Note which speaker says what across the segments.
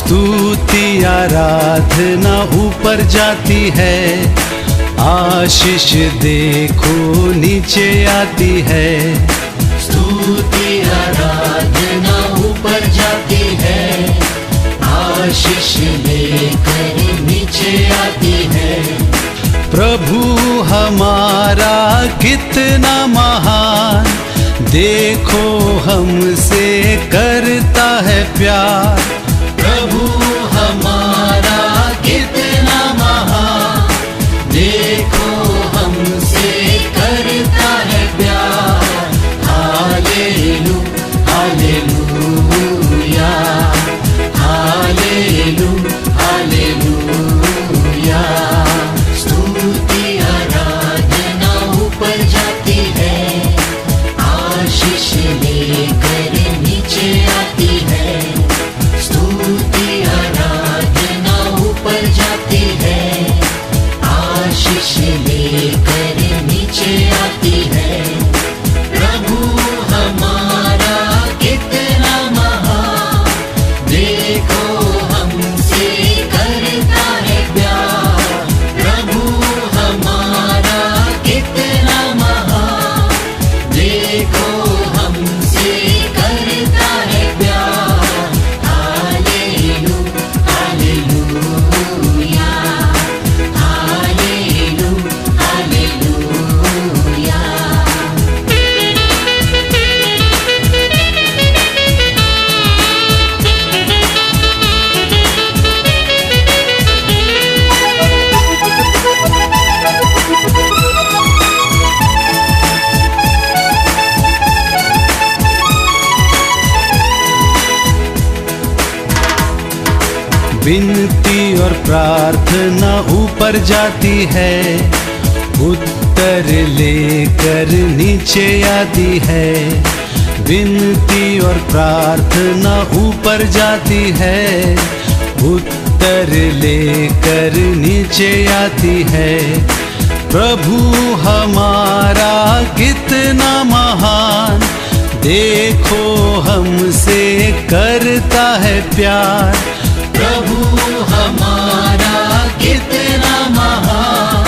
Speaker 1: स्तुति आराधना ऊपर जाती है, आशीष देखो नीचे आती है।
Speaker 2: स्तुति आराधना ऊपर जाती है, आशीष लेकर नीचे आती है।
Speaker 1: प्रभु हमारा कितना महान, देखो हमसे करता है प्यार।
Speaker 2: प्रभु हमारा कितना महान, देखो हमसे करता है प्यार। हालेलू हालेलूया, हालेलू हालेलूया। स्तुति आराधना ऊपर जाती है, आशीष लेकर नीचे आती है। स्तुति आराधना ऊपर जाती है, आशीष लेकर नीचे आती है। प्रभु हमारा कितना महान, देखो हमसे करता है प्यार। प्रभु हमारा कितना महान, देखो हमसे करता है प्यार। हालेलू हालेलूया, हालेलू हालेलूया।
Speaker 1: विनती और प्रार्थना ऊपर जाती है, उत्तर लेकर नीचे आती है। विनती और प्रार्थना ऊपर जाती है, उत्तर लेकर नीचे आती है। प्रभु हमारा कितना महान, देखो हमसे करता है प्यार।
Speaker 2: प्रभु हमारा कितना महान,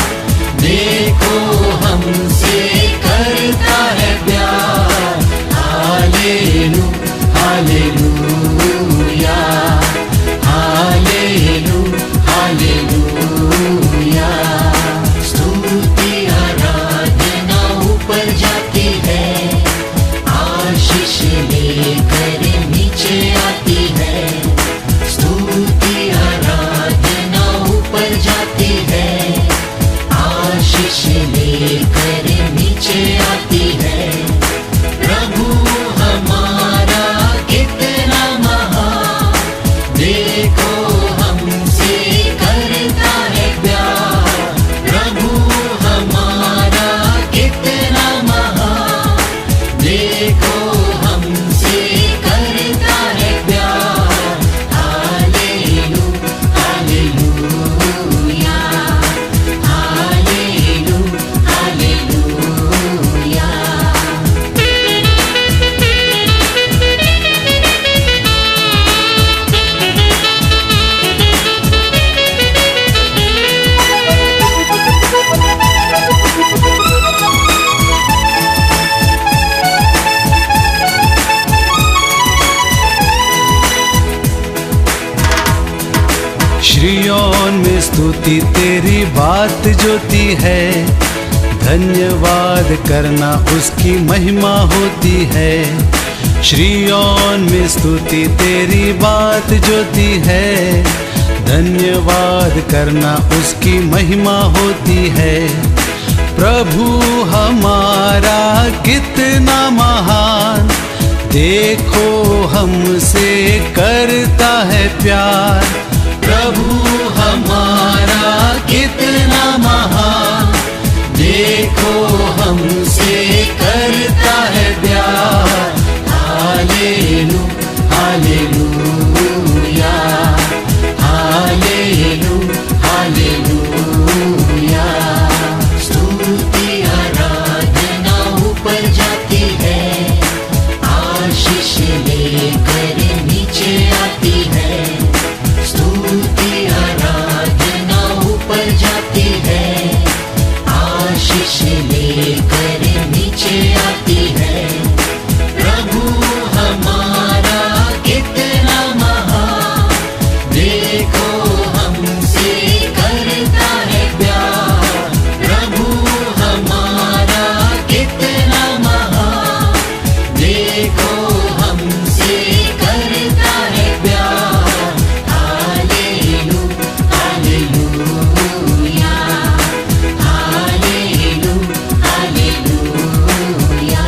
Speaker 2: देखो हमसे करता है प्यार। हालेलू हालेलूया, हालेलू हालेलूया। स्तुति आराधना ऊपर जाती है, आशीष लेकर नीचे आती है। स्तुति आराधना ऊपर जाती है, आशीष लेकर नीचे आती है। प्रभु हमारा कितना महान, देखो हमसे करता है प्यार। प्रभु हमारा कितना महान, देखो हमसे करता है प्यार। हालेलू हालेलूया, हालेलू हालेलूया।
Speaker 1: श्रीयोन में स्तुति तेरी बात जोती है, धन्यवाद करना उसकी महिमा होती है। श्रीयोन में स्तुति तेरी बात जोती है, धन्यवाद करना उसकी महिमा होती है। प्रभु हमारा कितना महान, देखो हमसे करता है प्यार।
Speaker 2: प्रभु हमारा कितना महान, देखो हमसे करता है प्यार। हालेलू हालेलूया, हालेलू हालेलूया। स्तुति आराधना ऊपर जाती है, आशीष लेकर नीचे आती है। देखो हमसे करता है प्यार, प्रभु हमारा कितना महान। देखो हमसे करता है प्यार, हालेलू हालेलूया, हालेलू हालेलूया,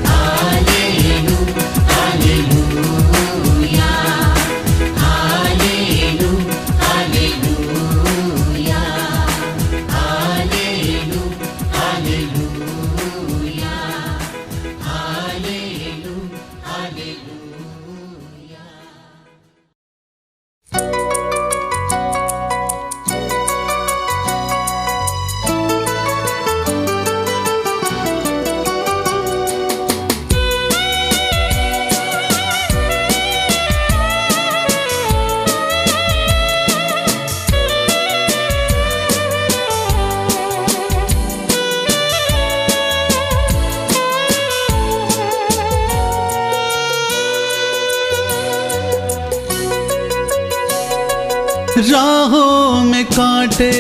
Speaker 2: हालेलू हालेलूया, हालेलू हालेलूया, हालेलू हालेलूया, हालेलू हालेलूया।
Speaker 1: राहों में कांटे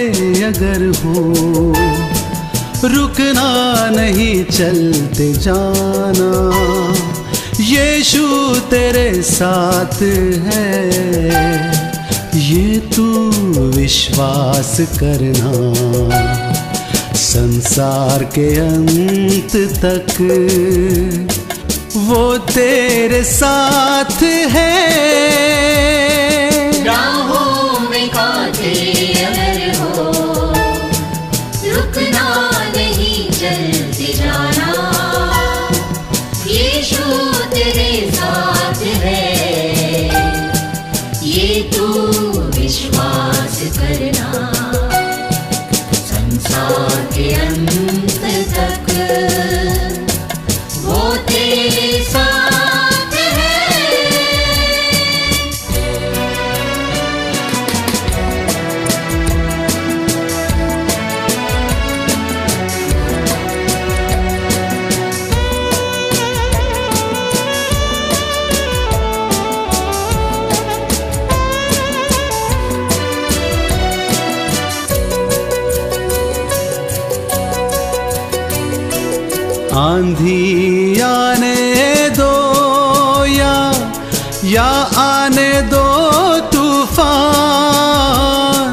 Speaker 1: अगर हो, रुकना नहीं चलते जाना, यीशु तेरे साथ है, ये तू विश्वास करना। संसार के अंत तक वो तेरे साथ है।
Speaker 2: राहों में कांटे अगर हो, रुकना नहीं चलते जाना, यीशु तेरे साथ है, ये तू विश्वास करना। संसार के अंत तक वो तेरे साथ है।
Speaker 1: आंधी आने दो या आने दो तूफान,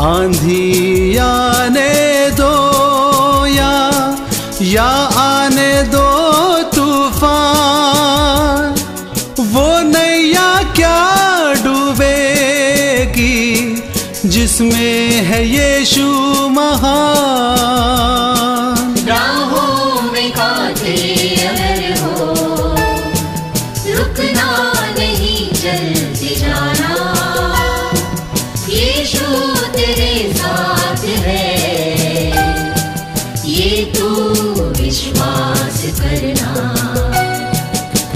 Speaker 1: आंधी आने दो या आने दो तूफान, वो नैया क्या डूबेगी जिसमें है यीशु महान।
Speaker 2: राहों में कांटे अगर हो, रुकना नहीं चलते जाना, यीशु तेरे साथ है, ये तू विश्वास करना।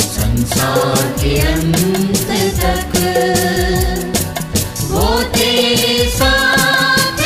Speaker 2: संसार के अंत तक वो तेरे साथ है।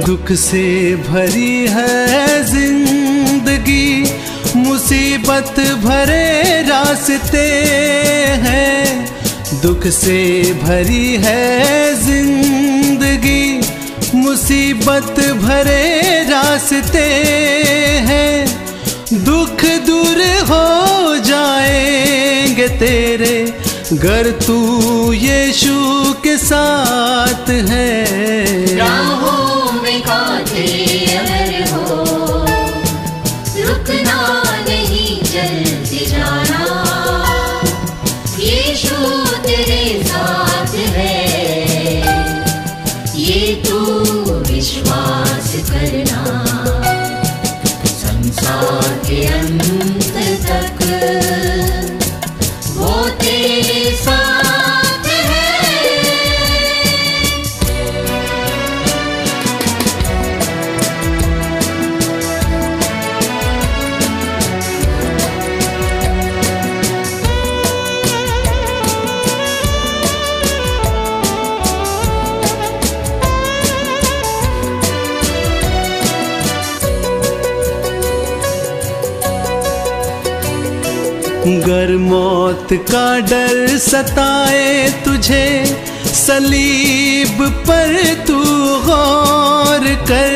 Speaker 1: दुख से भरी है जिंदगी, मुसीबत भरे रास्ते हैं। दुख से भरी है जिंदगी, मुसीबत भरे रास्ते हैं। दुख दूर हो जाएंगे तेरे, गर तू यीशु के साथ है।
Speaker 2: राहों में कांटे अगर हो, रुकना नहीं चलते जाना, यीशु तेरे साथ है, ये तू विश्वास करना। संसार के अंत तक वो तेरे साथ है।
Speaker 1: गर मौत का डर सताए तुझे, सलीब पर तू गौर कर।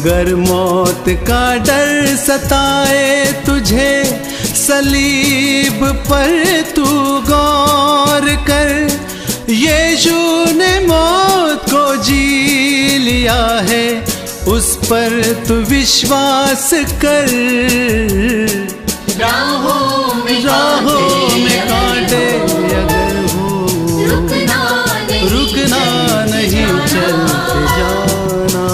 Speaker 1: गर मौत का डर सताए तुझे, सलीब पर तू गौर कर। यीशु ने मौत को जी लिया है, उस पर तू विश्वास कर।
Speaker 2: राहों में
Speaker 1: कांटे अगर हो, रुकना नहीं चलते जाना।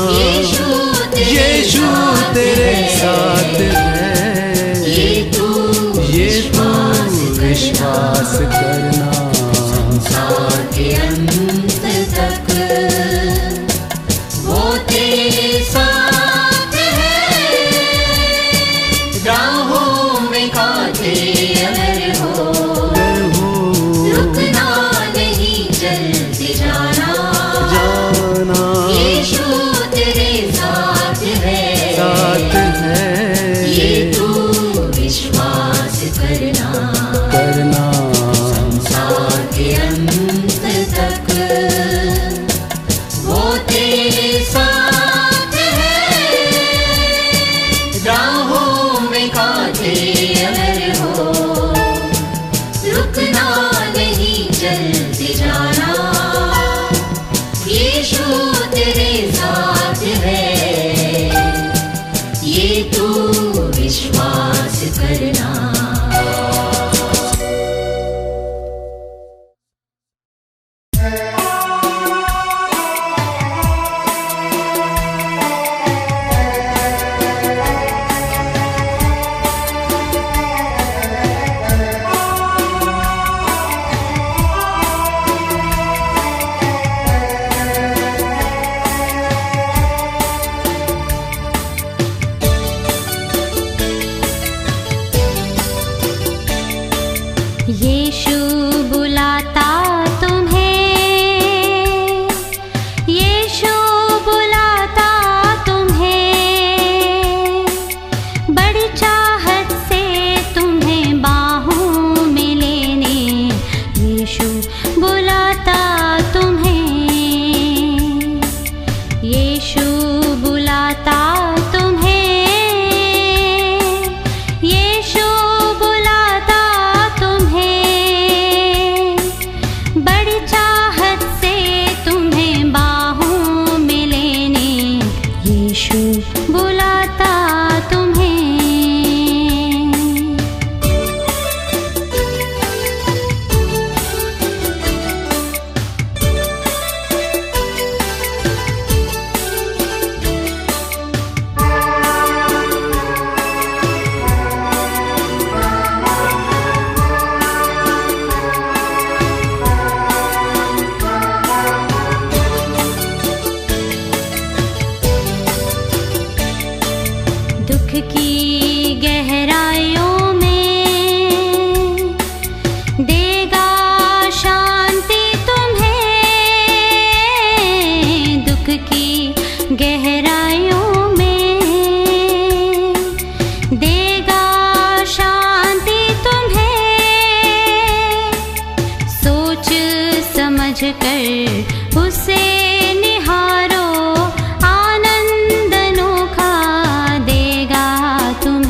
Speaker 1: यीशु तेरे साथ है, ये तू विश्वास करना।
Speaker 2: संसार के अंत तक वो तेरे साथ है। राहों में कांटे अगर हो, रुकना नहीं चलते जाना। यीशु तेरे साथ है, ये तू विश्वास करना। संसार के अंत तक वो तेरे साथ है। राहों में कांटे अगर हो, रुकना नहीं चलते जाना। यीशु तेरे साथ है, ये तू विश्वास करना।
Speaker 3: यीशु बुलाता तुम्हें, यीशु बुलाता तुम्हें, बड़ी चाहत से तुम्हें बाहों में लेने। यीशु बुलाता तुम्हें, यीशु बुलाता तुम्हें, यीशु बुलाता तुम्हें, बड़ी चाहत से तुम्हें बाहों में लेने। यीशु बुलाता तुम्हें। दुख की गहराइयों में देगा शांति तुम्हें, दुख की गहराइयों में देगा शांति तुम्हें। सोच समझ कर उसे निहारो, आनंद अनोखा देगा तुम्हें।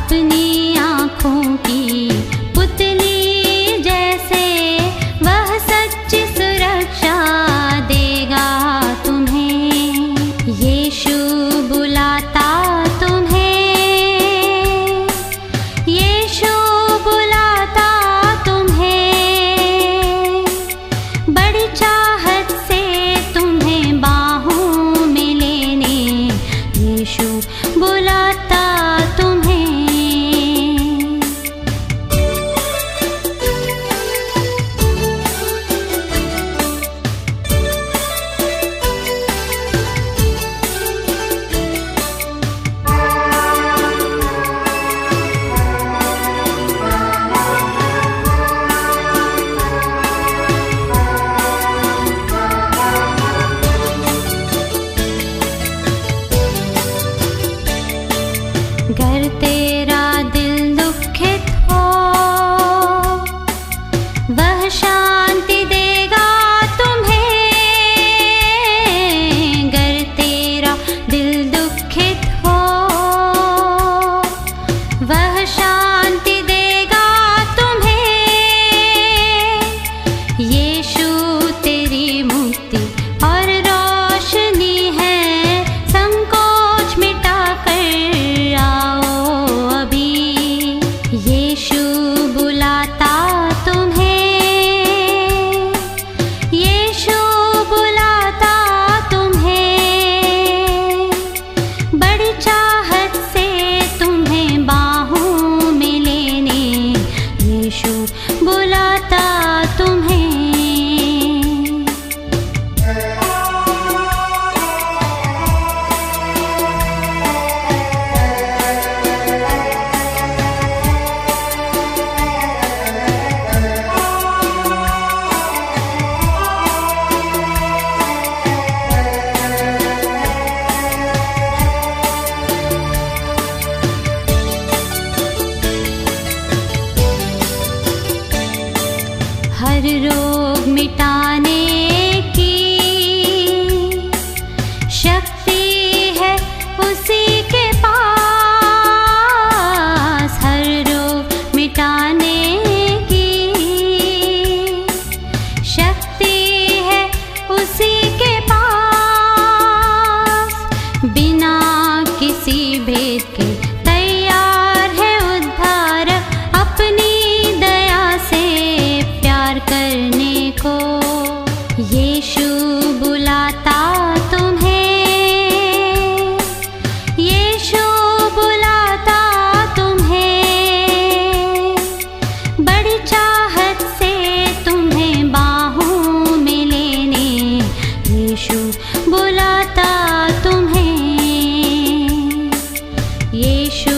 Speaker 3: अपनी आँखों की पुतली जैसे वह सच्ची सुरक्षा देगा तुम्हें। यीशु बुलाता तुम्हें, यीशु बुलाता तुम्हें, बड़ी चाहत से तुम्हें बाहों में लेने यीशु बुलाता तुम्हें। घर तेरा दिल दुखित हो, वह शांति देगा तुम्हें। घर तेरा दिल दुखित हो, वह शांति देगा तुम्हें। यीशु तेरी मुक्ति और रोशनी है, संकोच मिटा कर आओ अभी। यीशु बुलाता तुम्हें, यीशु बुलाता तुम्हें, बड़ी चाहत से तुम्हें बाहों में लेने यीशु बुलाता तुम्हें। हर रोग मिटाने की शक्ति है उसी के पास। हर रोग मिटाने की शक्ति है उसी के पास। बिना किसी भेद के तैयार है उद्धारक अपनी दया से प्यार करने को। यीशु बुलाता तुम्हें, यीशु बुलाता तुम्हें, बड़ी चाहत से तुम्हें बाहों में लेने यीशु बुलाता तुम्हें। यीशु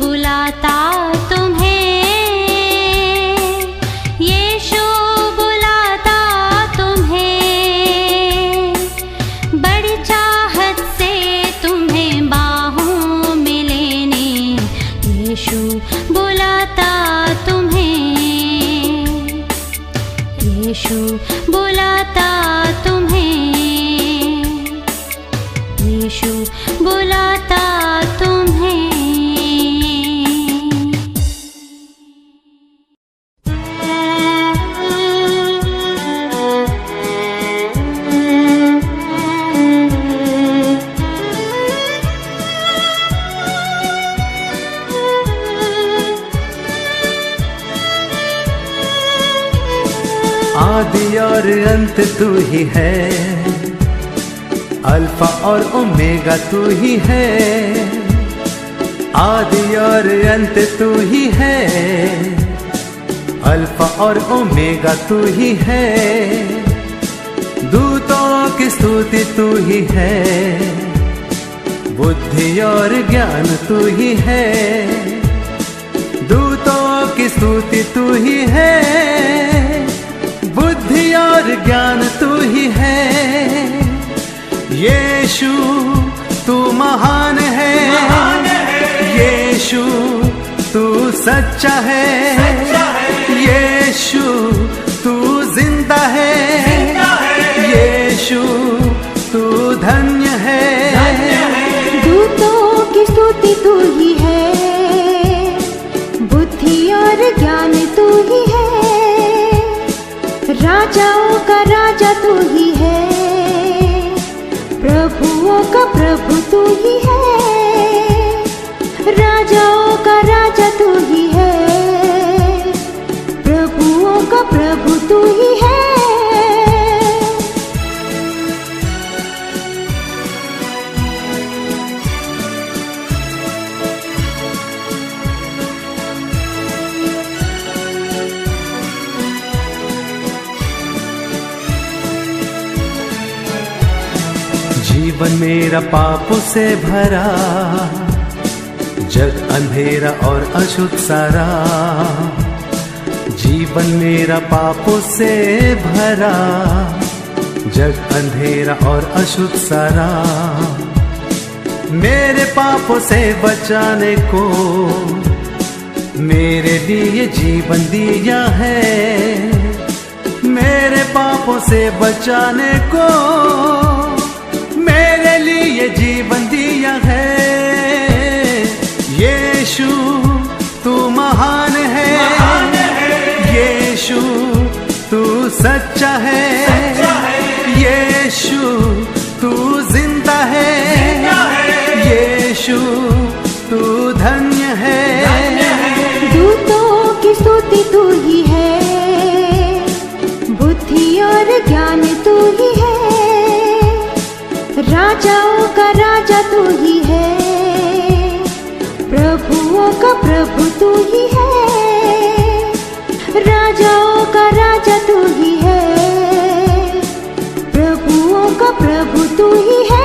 Speaker 3: बुलाता तुम्हें, यीशु बुलाता तुम्हें, बड़ी चाहत से तुम्हें बाहों में लेने यीशु बुलाता तुम्हें। यीशु बुलाता तुम्हें, यीशु बुलाता तुम्हें।
Speaker 1: आदि और अंत तू ही है, अल्फा और ओमेगा तू ही है। आदि और अंत तू ही है, अल्फा और ओमेगा तू ही है। दूतों की स्तुति तू ही है, बुद्धि और ज्ञान तू ही है। दूतों की स्तुति तू ही है, बुद्धि और ज्ञान तू ही है। यीशु तू महान है, यीशु तू सच्चा है, यीशु तू जिंदा है, यीशु तू धन्य है।
Speaker 4: दूतों की स्तुति तू ही है, राजाओं का राजा तू ही है, प्रभुओं का प्रभु तू ही है। राजाओं का राजा तू ही है, प्रभुओं का प्रभु तू ही है।
Speaker 1: जीवन मेरा पापों से भरा, जग अंधेरा और अशुद्ध सारा। जीवन मेरा पापों से भरा, जग अंधेरा और अशुद्ध सारा। मेरे पापों से बचाने को मेरे लिए जीवन दिया है। मेरे पापों से बचाने को मेरे लिए जीवन दिया है। यीशु तू महान है, यीशु तू सच्चा है, यीशु तू जिंदा है, यीशु तू धन्य है।
Speaker 4: दूतों की स्तुति तू ही है, बुद्धि और ज्ञान तू ही है। राजाओं का राजा तू ही है, प्रभुओं का प्रभु तू ही है। राजाओं का राजा तू ही है, प्रभुओं का प्रभु तू ही है।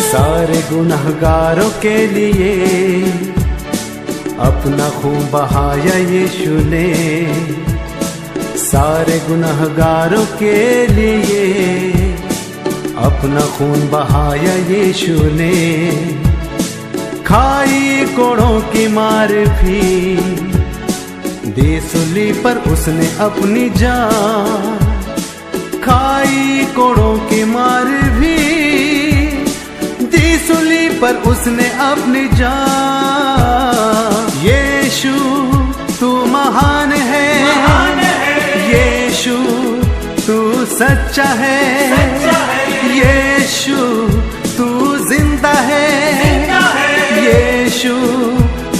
Speaker 1: सारे गुनहगारों के लिए अपना खून बहाया यीशु ने। सारे गुनहगारों के लिए अपना खून बहाया यीशु ने। खाई कोड़ों की मार भी दे सूली पर उसने अपनी जान। खाई कोड़ों की मार भी सूली पर उसने अपनी जान। यीशु तू महान है, यीशु तू सच्चा है, यीशु तू जिंदा है, यीशु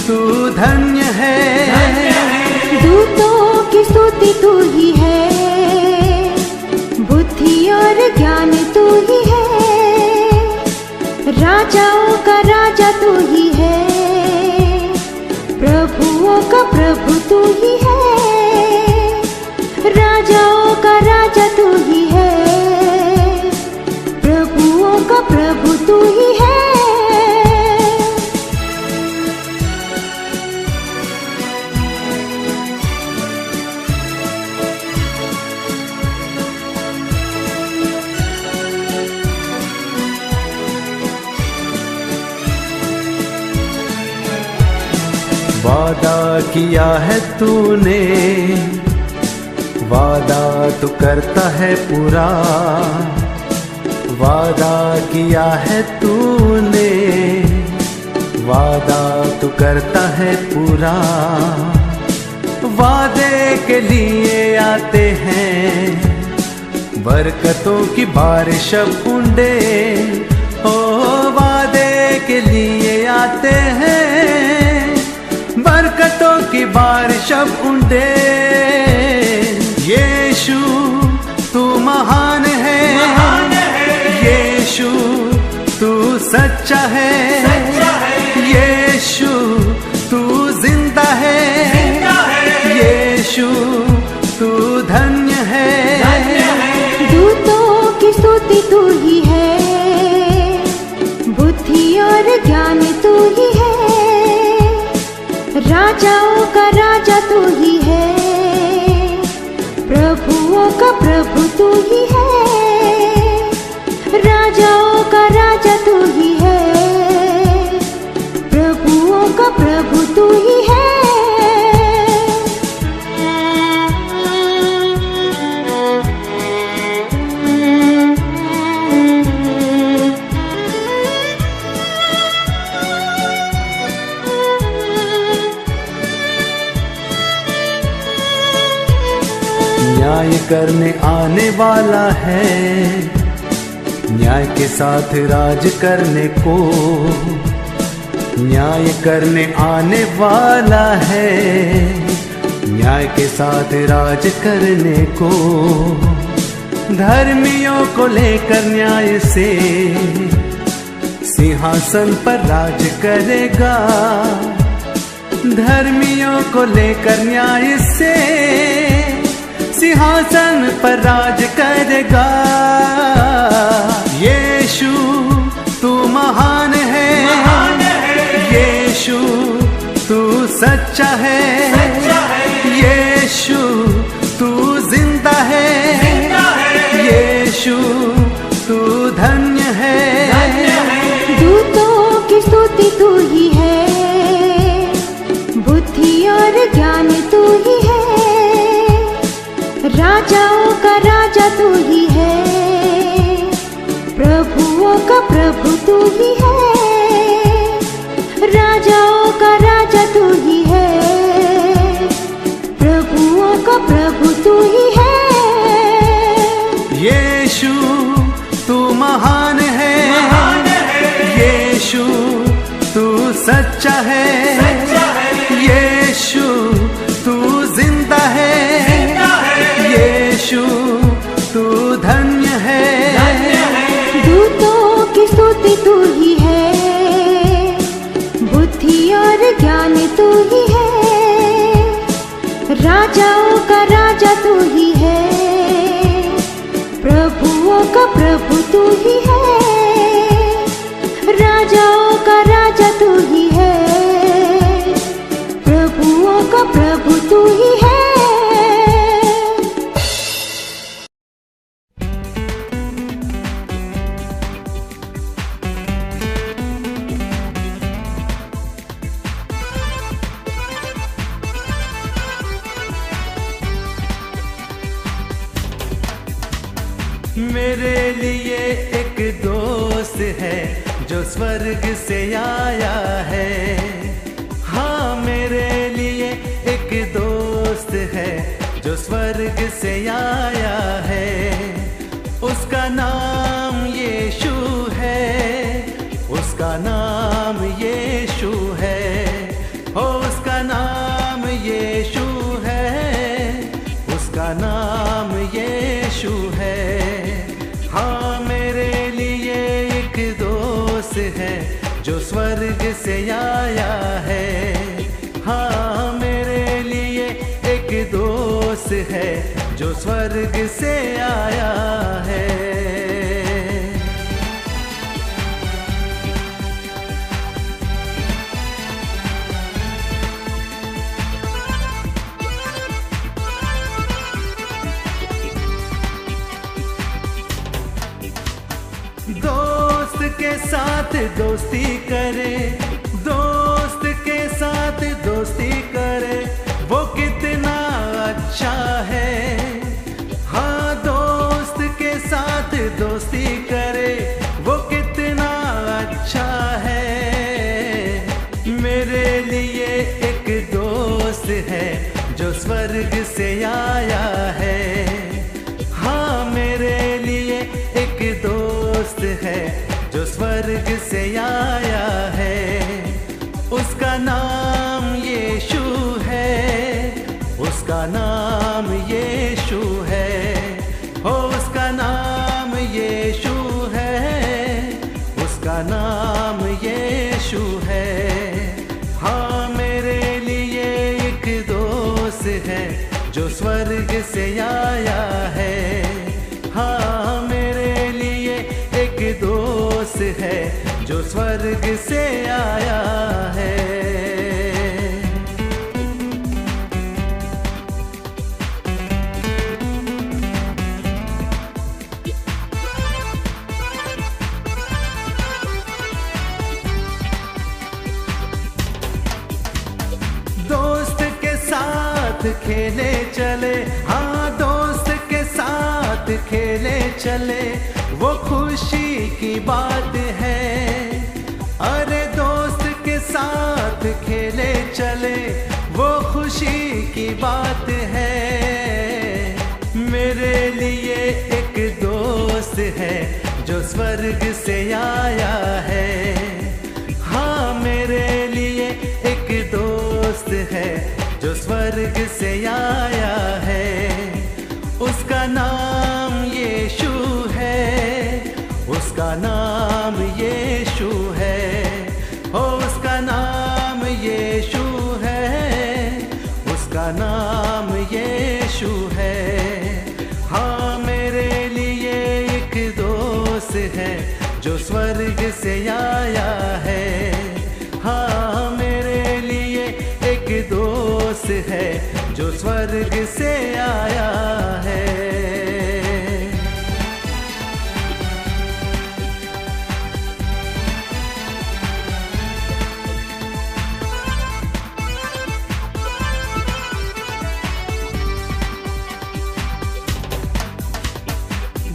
Speaker 1: तू धन्य है।
Speaker 4: दूतों की स्तुति तू ही है, बुद्धि और ज्ञान तू ही है। राजाओं का राजा तू ही है, प्रभुओं का प्रभु तू ही है। राजाओं का राजा तू ही है, प्रभुओं का प्रभु तू ही है।
Speaker 1: वादा किया है तूने, वादा तू करता है पूरा। वादा किया है तूने, वादा तू करता है पूरा। वादे के लिए आते हैं बरकतों की बारिश बूंदे। ओ वादे के लिए आते हैं बरकतों की बारिश बूंदे। यीशु तू महान है, यीशु तू सच्चा है, यीशु तू जिंदा है, यीशु तू धन्य है।
Speaker 4: दूतों की स्तुति तू ही है, बुद्धि और ज्ञान तू ही है। राजाओं का राजा तू ही है, प्रभुओं का प्रभु तू ही है। राजाओं का राजा तू ही है, प्रभुओं का प्रभु तू ही है।
Speaker 1: न्याय करने आने वाला है, न्याय के साथ राज करने को। न्याय करने आने वाला है, न्याय के साथ राज करने को। धर्मियों को लेकर न्याय से सिंहासन पर राज करेगा। धर्मियों को लेकर न्याय से सिंहासन पर राज करेगा। यीशु तू महान है, यीशु तू सच्चा है, यीशु तू जिंदा है, यीशु तू धन्य है।
Speaker 4: दूतों की स्तुति तू ही है, बुद्धि और ज्ञान तू ही है, राजाओं का राजा तू ही है, प्रभुओं का प्रभु तू ही है, राजाओं का राजा तू ही है, प्रभुओं का प्रभु तू ही है।
Speaker 1: यीशु तू महान है, यीशु तू सच्चा है, यीशु तू जिंदा है, यीशु तू धन्य है।
Speaker 4: दूतों की स्तुति तू ही है, बुद्धि और ज्ञान तू ही है, राजाओं का राजा तू ही है, प्रभुओं का प्रभु तू ही है, राजाओं का राजा तू ही है, प्रभुओं का प्रभु तू ही है।
Speaker 1: मेरे लिए एक दोस्त है जो स्वर्ग से आया है। हाँ, मेरे लिए एक दोस्त है जो स्वर्ग से आया है। उसका नाम यीशु है, उसका नाम यीशु है, हो उसका नाम यीशु है, उसका नाम यीशु है। हाँ, मेरे लिए एक दोस्त है जो स्वर्ग से आया है। हाँ, मेरे लिए एक दोस्त है जो स्वर्ग से आया है। दोस्त के साथ दोस्ती करे, दोस्त के साथ दोस्ती करे, वो कितना अच्छा है। हाँ, दोस्त के साथ दोस्ती करे, वो कितना अच्छा है। मेरे लिए एक दोस्त है जो स्वर्ग से आया है। हाँ, मेरे लिए एक दोस्त है जो स्वर्ग से आया है। उसका नाम यीशु है, उसका नाम यीशु है, हो उसका नाम यीशु है, उसका नाम यीशु है। हाँ, मेरे लिए एक दोस्त है जो स्वर्ग से आया है। हाँ, मेरे लिए एक दोस्त है जो स्वर्ग से आया है। दोस्त के साथ खेले चले, हाँ दोस्त के साथ खेले चले, वो खुशी की बात है। अरे दोस्त के साथ खेले चले, वो खुशी की बात है। है जो स्वर्ग से आया है। हाँ, मेरे लिए एक दोस्त है जो स्वर्ग से आया है। उसका नाम यीशु है, उसका नाम यीशु है। हो, उसका नाम यीशु है, उसका नाम यीशु है। हाँ, मेरे लिए एक दोस्त है जो स्वर्ग से आया है। हाँ, मेरे लिए एक दोस्त है जो स्वर्ग से आया है।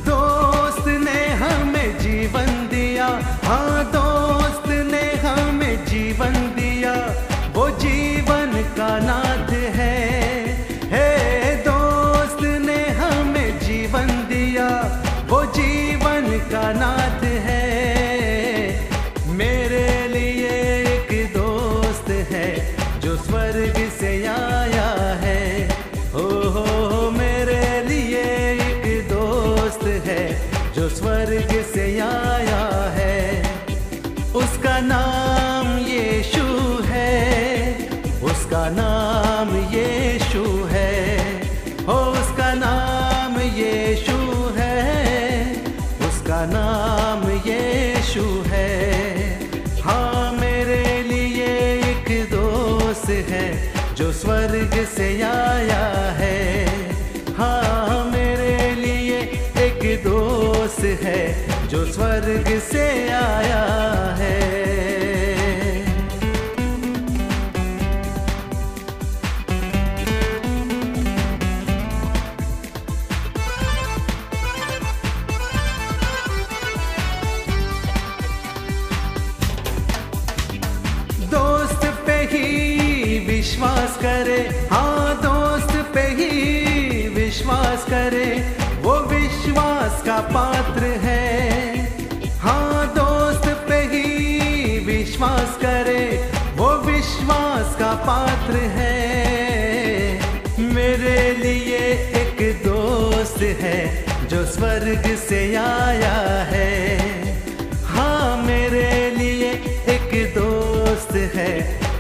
Speaker 1: दोस्त ने हमें जीवन दिया, हाँ दोस्त ने हमें जीवन दिया, वो जीवन का नाथ है। हे दोस्त ने हमें जीवन दिया, वो जीवन का नाथ है। मेरे लिए एक दोस्त है जो स्वर्ग से आया है। हो, मेरे लिए एक दोस्त है जो स्वर्ग से आया है। उसका नाम यीशु है, उसका नाम यीशु है। हो, उसका नाम यीशु है, उसका नाम यीशु है। हाँ, मेरे लिए एक दोस्त है जो स्वर्ग से आया है। हाँ, मेरे लिए एक दोस्त है जो स्वर्ग से आया है। दोस्त पे ही विश्वास करे, हाँ दोस्त पे ही विश्वास करे, वो विश्वास का पात्र है। हाँ, दोस्त पे ही विश्वास करे, वो विश्वास का पात्र है। मेरे लिए एक दोस्त है जो स्वर्ग से आया है। हाँ, मेरे लिए एक दोस्त है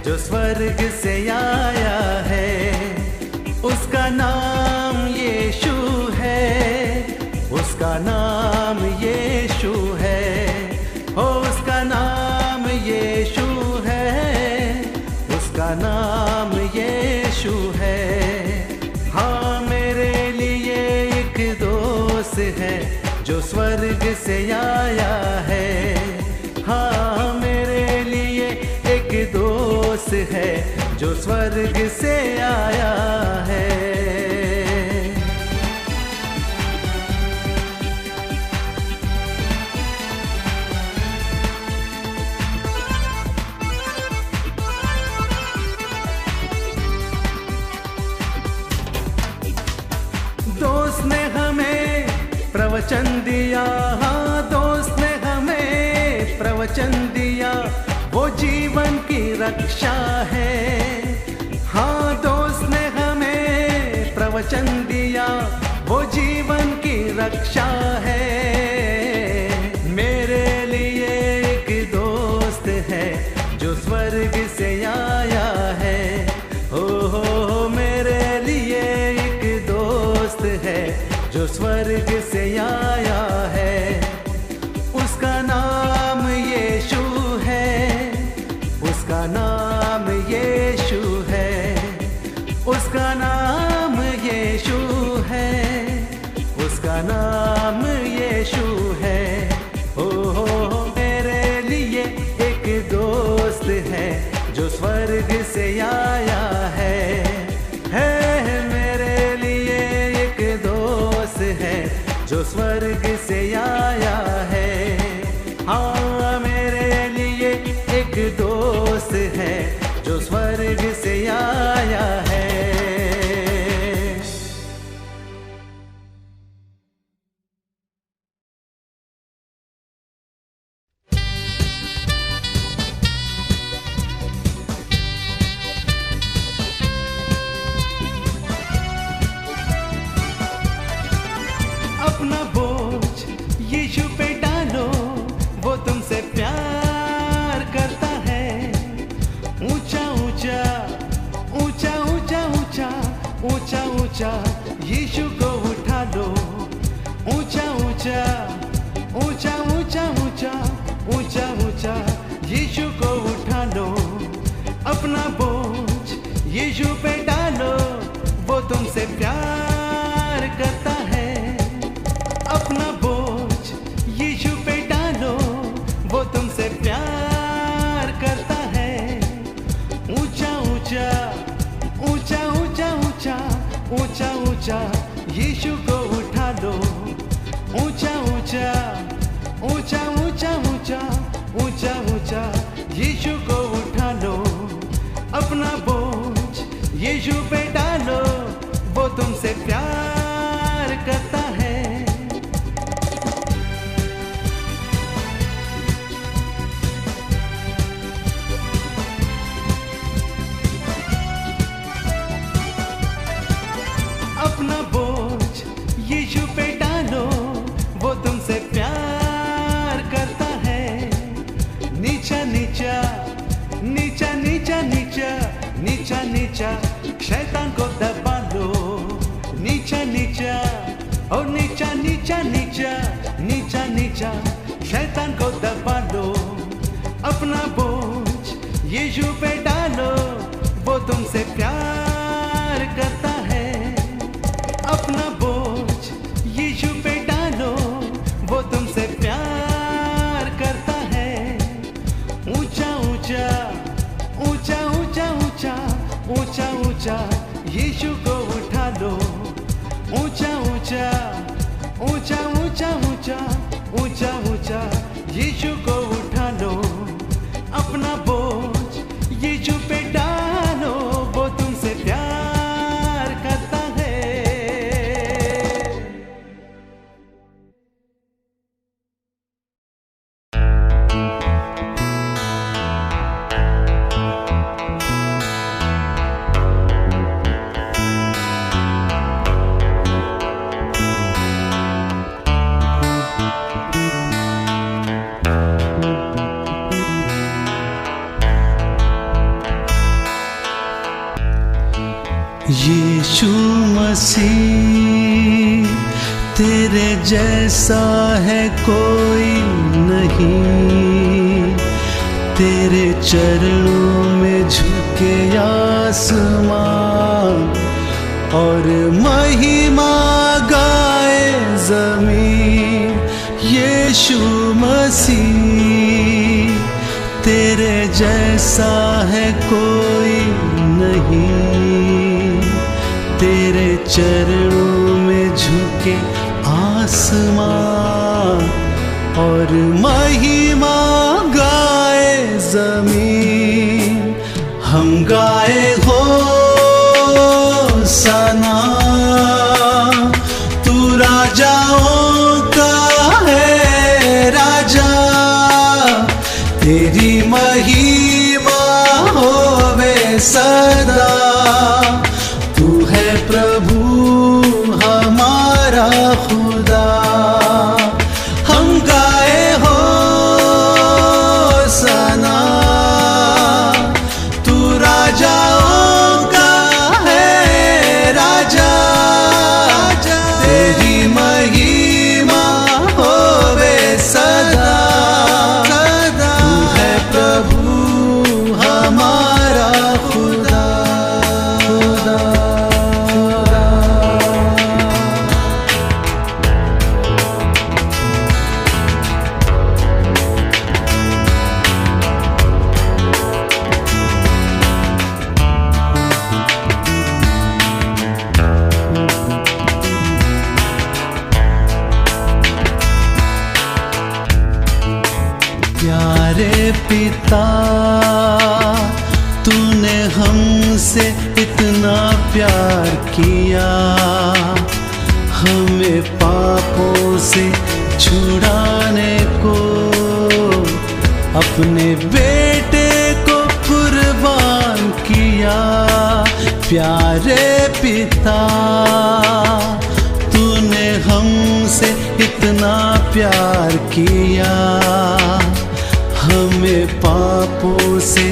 Speaker 1: जो स्वर्ग से आया है। उसका नाम यीशु है, उसका नाम यीशु है। हो, उसका नाम यीशु है, उसका नाम यीशु है। हाँ, मेरे लिए एक दोस्त है जो स्वर्ग से आया है। हाँ, मेरे लिए एक दोस्त है जो स्वर्ग से आया है। दोस्त ने हमें प्रवचन दिया, हाँ दोस्त ने हमें प्रवचन दिया, वो जीवन की रक्षा है। हाँ, दोस्त ने हमें प्रवचन दिया, वो जीवन की रक्षा है। मेरे लिए एक दोस्त है जो स्वर्ग से आया है। हो, मेरे लिए एक दोस्त है जो स्वर्ग से आया है। उसका नाम यीशु है, उसका नाम यीशु है। उसका नाम यीशु है, उसका नाम यीशु है। हो, मेरे लिए एक दोस्त है जो स्वर्ग से आया है। मेरे लिए एक दोस्त है जो स्वर्ग से आया है। हाँ, मेरे लिए एक दोस्त है जो स्वर्ग से आया है। ऊंचा यीशु को उठा लो, ऊंचा ऊंचा ऊंचा ऊंचा ऊंचा ऊंचा ऊंचा यीशु को उठा लो। अपना बोझ यीशु पे डालो, वो तुमसे प्यार करता है। अपना बोझ यीशु पे डालो, वो तुमसे प्यार करता है। ऊंचा ऊंचा ऊंचा ऊंचा ऊंचा ऊंचा ऊंचा यीशु को उठा लो, ऊंचा ऊंचा ऊंचा ऊंचा ऊंचा ऊंचा ऊंचा यीशु को उठा लो। अपना बोझ यीशु पे डालो, वो तुमसे प्यार करता है। अपना बोझ यीशु पे डालो, वो तुमसे प्यार करता है। नीचा नीचा नीचा नीचा नीचा नीचा नीचा शैतान को दबा लो, नीचा नीचा और नीचा नीचा नीचा नीचा नीचा शैतान को दबा लो। अपना बोझ यीशु पे डालो, वो तुमसे प्यार करता है। अपना बोझ यीशु पे डालो, वो तुमसे प्यार करता है। ऊंचा ऊंचा ऊंचा ऊंचा ऊंचा ऊंचा ऊंचा यीशु को उठा लो, ऊंचा ऊंचा ऊंचा ऊंचा ऊंचा ऊंचा ऊंचा यीशु को उठा लो। अपना बोझ यीशु पे डालो, वो तुमसे प्यार करता है।
Speaker 5: यीशु मसीह तेरे जैसा है कोई नहीं, तेरे चरणों में झुके आसमान और महिमा गाए ज़मीन। यीशु मसीह तेरे जैसा है कोई नहीं, तेरे चरणों में झुके आसमान और महिमा गाए ज़मीन। हम गाए होसाना, तू राजाओं का है राजा, तेरी महिमा होवे सदा। तू है प्रभु हमारा खुदा। हम गाए होसाना, तू राजाओं का है राजा, तेरी महिमा होवे सदा। तू है प्रभु हमारा खुदा। प्यारे पिता, तूने हमसे इतना प्यार किया, हमें पापों से छुड़ाने को अपने बेटे को कुर्बान किया। प्यारे पिता, तूने हमसे इतना प्यार किया, हमें पापों से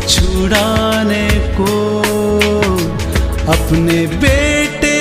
Speaker 5: छुड़ाने को अपने बेटे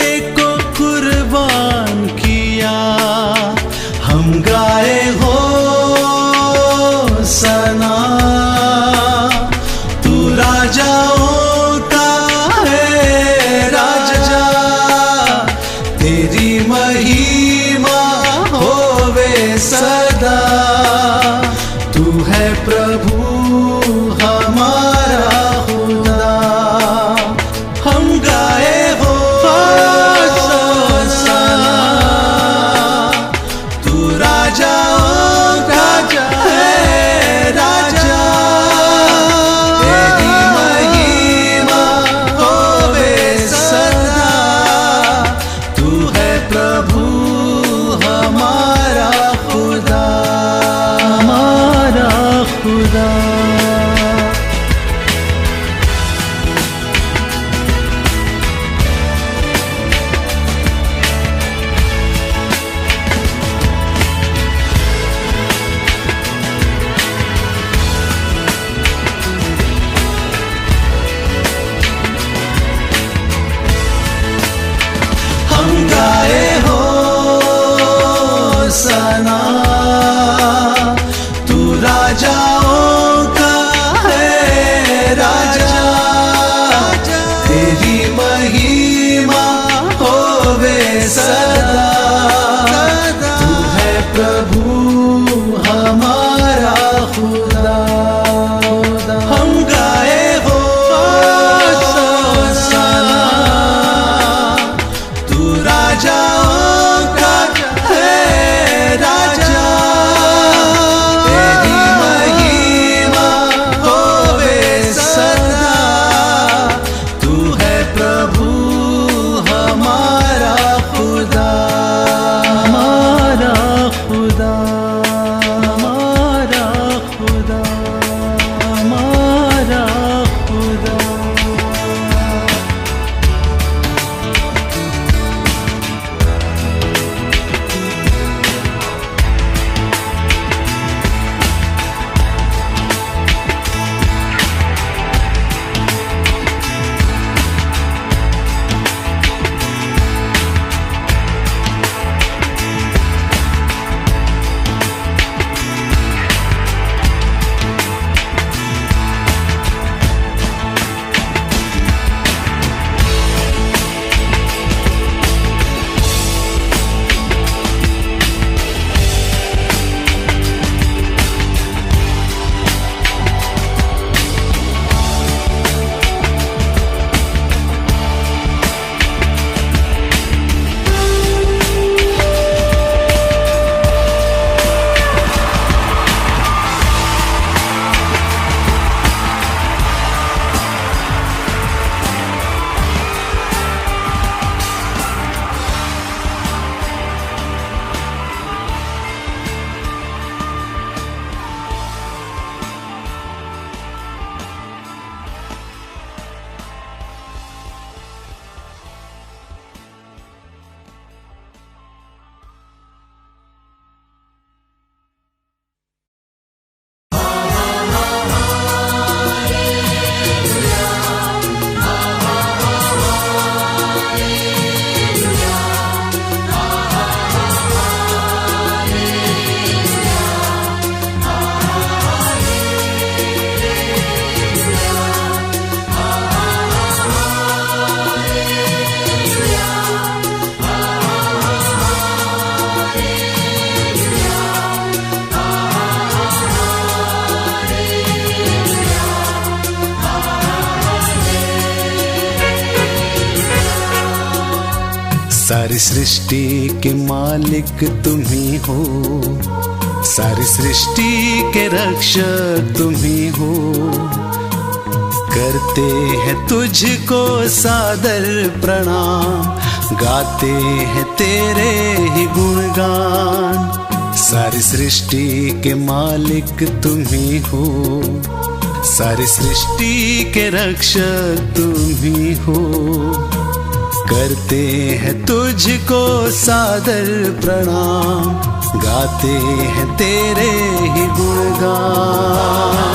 Speaker 5: सारी सृष्टि के मालिक तुम ही हो, सारी सृष्टि के रक्षक तुम ही हो। करते हैं तुझको सादर प्रणाम, गाते हैं तेरे ही गुणगान। सारी सृष्टि के मालिक तुम ही हो, सारी सृष्टि के रक्षक तुम ही हो। करते हैं तुझको सादर प्रणाम, गाते हैं तेरे ही गुणगान।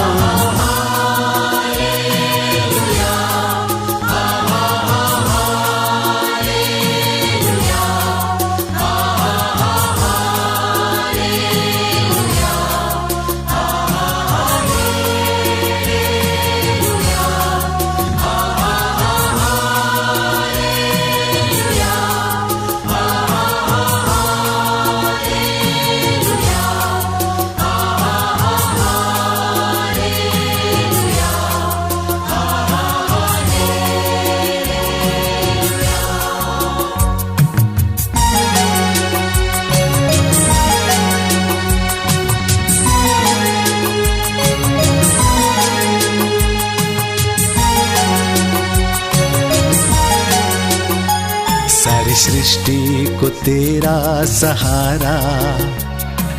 Speaker 5: सारी सृष्टि को तेरा सहारा,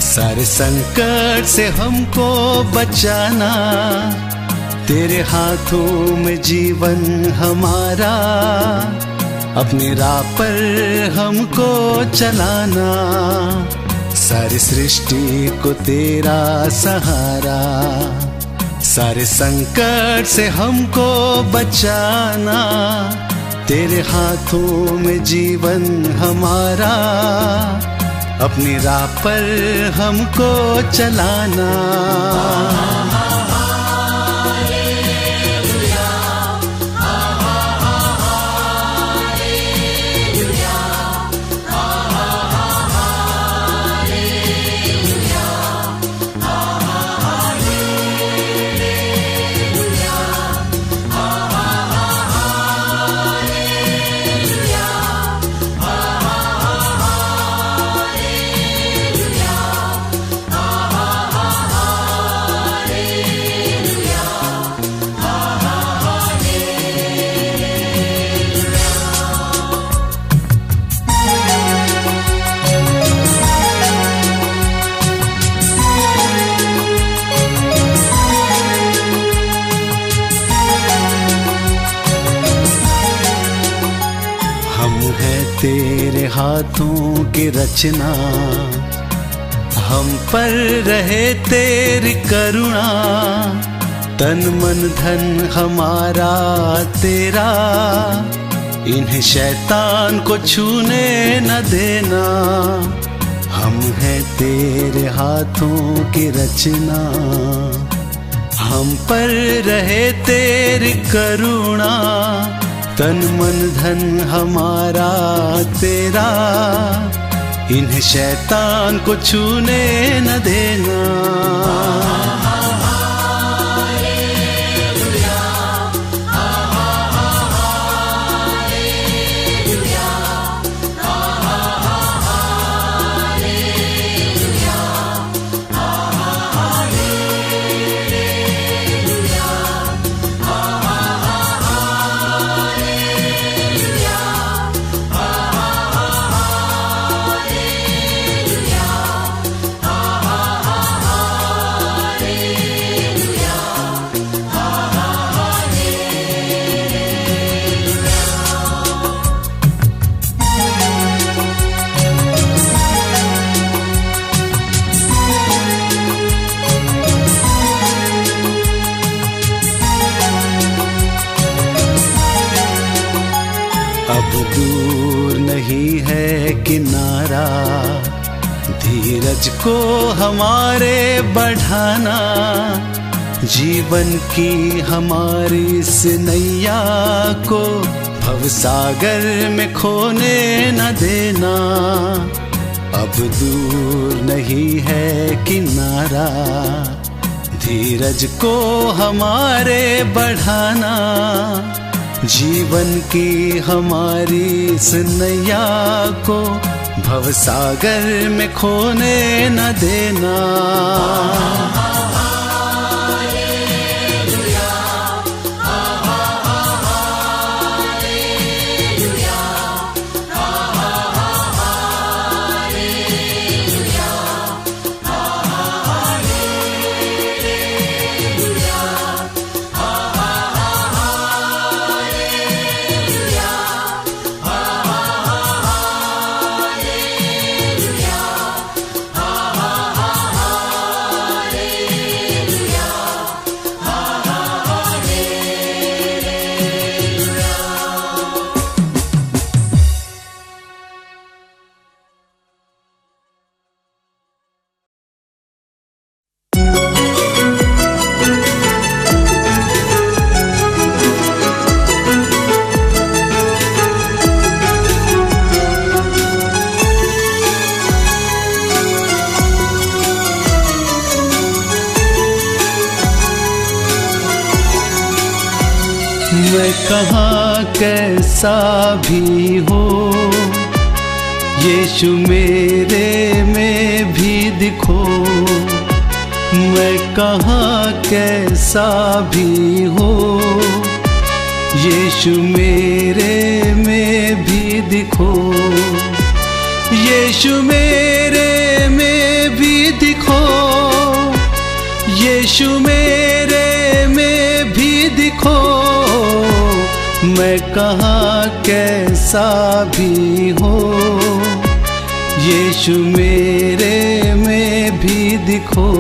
Speaker 5: सारे संकट से हमको बचाना। तेरे हाथों में जीवन हमारा, अपनी राह पर हमको चलाना। सारी सृष्टि को तेरा सहारा, सारे संकट से हमको बचाना। तेरे हाथों में जीवन हमारा, अपनी राह पर हमको चलाना। तेरे हाथों की रचना, हम पर रहे तेरी करुणा। तन मन धन हमारा तेरा, इन्हें शैतान को छूने न देना। हम हैं तेरे हाथों की रचना, हम पर रहे तेरी करुणा। तन मन धन हमारा तेरा, इन्हें शैतान को छूने न देना। अब दूर नहीं है किनारा, धीरज को हमारे बढ़ाना। जीवन की हमारी इस नैया को भवसागर में खोने न देना। अब दूर नहीं है किनारा, धीरज को हमारे बढ़ाना। जीवन की हमारी इस नैया को भवसागर में खोने न देना।
Speaker 1: मैं कहाँ कैसा भी हो, यीशु मेरे में भी दिखो। मैं कहाँ कैसा भी हो, यीशु मेरे में भी दिखो। यीशु मेरे में भी दिखो, यीशु मेरे में भी दिखो। मैं कहाँ कैसा भी हो, यीशु मेरे में भी दिखो।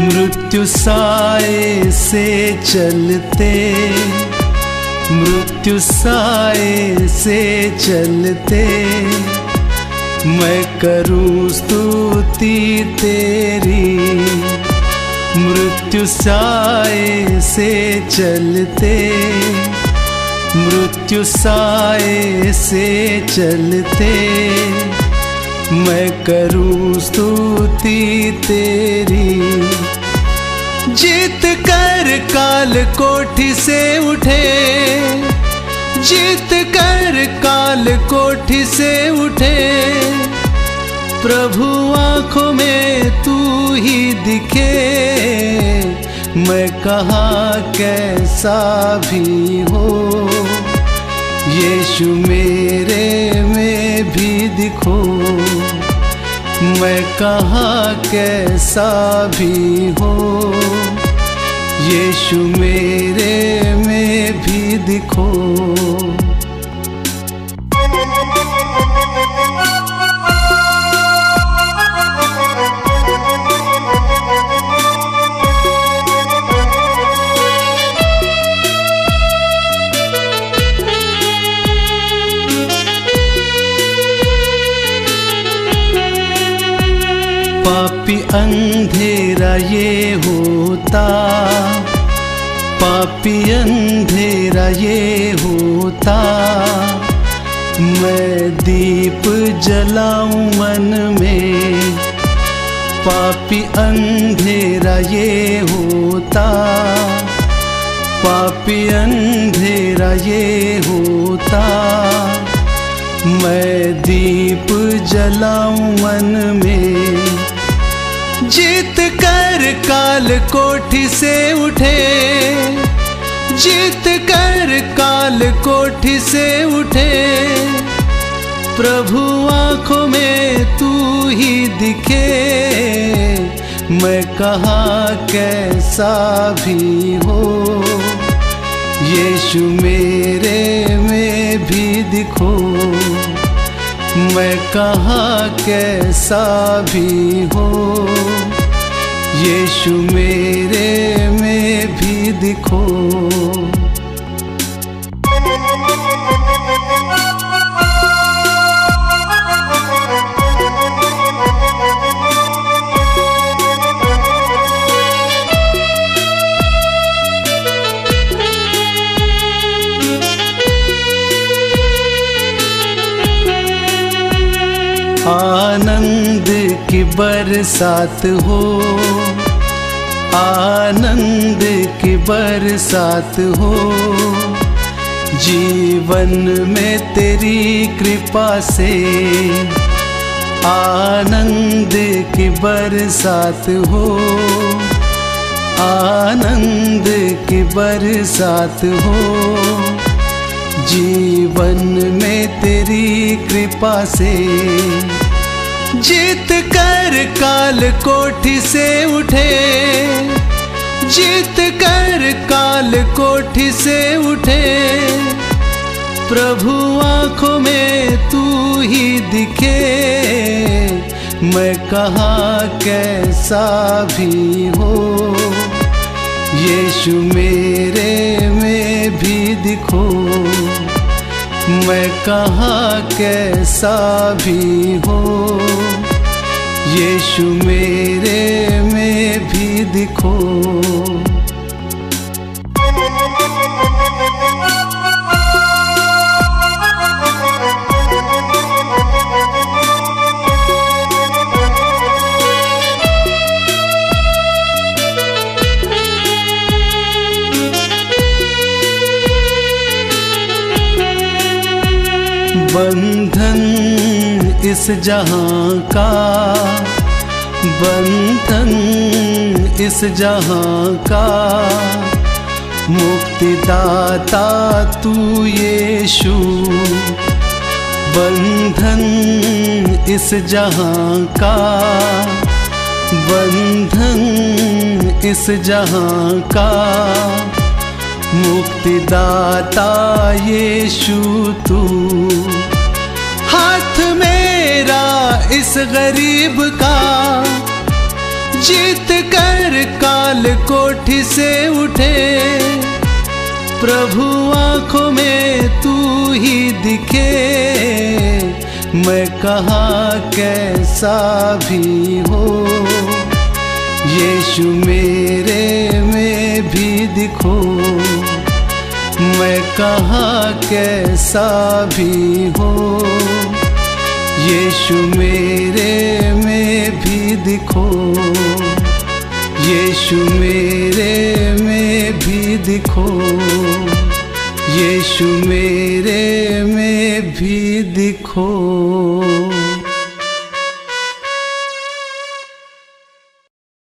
Speaker 1: मृत्यु साए से चलते, मृत्यु साए से चलते, मैं करूँ स्तुति तेरी। मृत्यु साए से चलते, मृत्यु साए से चलते, मैं करूँ स्तुति तेरी। जीत कर काल कोठी से उठे, जीत कर काल कोठी से उठे, प्रभु आँखों में तू ही दिखे। मैं कहाँ कैसा भी हो, यीशु मेरे में भी दिखो। मैं कहाँ कैसा भी हो, यीशु मेरे में भी दिखो। पापी अंधेरा ये होता, पापी अंधेरा ये होता, मैं दीप जलाऊं मन में। पापी अंधेरा ये होता, पापी अंधेरा ये होता, मैं दीप जलाऊं मन में। जीत कर काल कोठी से उठे, जीत कर काल कोठी से उठे, प्रभु आँखों में तू ही दिखे। मैं कहाँ कैसा भी हो, यीशु मेरे में भी दिखो। मैं कहाँ कैसा भी हो, यीशु मेरे में भी दिखो।
Speaker 5: की बरसात हो, आनंद की बरसात हो। जीवन में तेरी कृपा से आनंद की बरसात हो, आनंद की बरसात हो। जीवन में तेरी कृपा से जीत कर काल कोठी से उठे, जीत कर काल कोठी से उठे। प्रभु आँखों में तू ही दिखे, मैं कहाँ कैसा भी हो। यीशु मेरे में भी दिखो, मैं कहाँ कैसा भी हो। यीशु मेरे में भी दिखो। बंधन इस जहां का, बंधन इस जहां का। मुक्तिदाता तू यीशु, बंधन इस जहां का, बंधन इस जहां का। मुक्तिदाता यीशु तू, हाथ मेरा इस गरीब का, जीत कर काल कोठी से उठे। प्रभु आँखों में तू ही दिखे, मैं कहाँ कैसा भी हो। यीशु मेरे में भी दिखो, मैं कहाँ कैसा भी हो। यीशु मेरे में भी दिखो, यीशु मेरे में भी दिखो। यीशु मेरे में भी दिखो।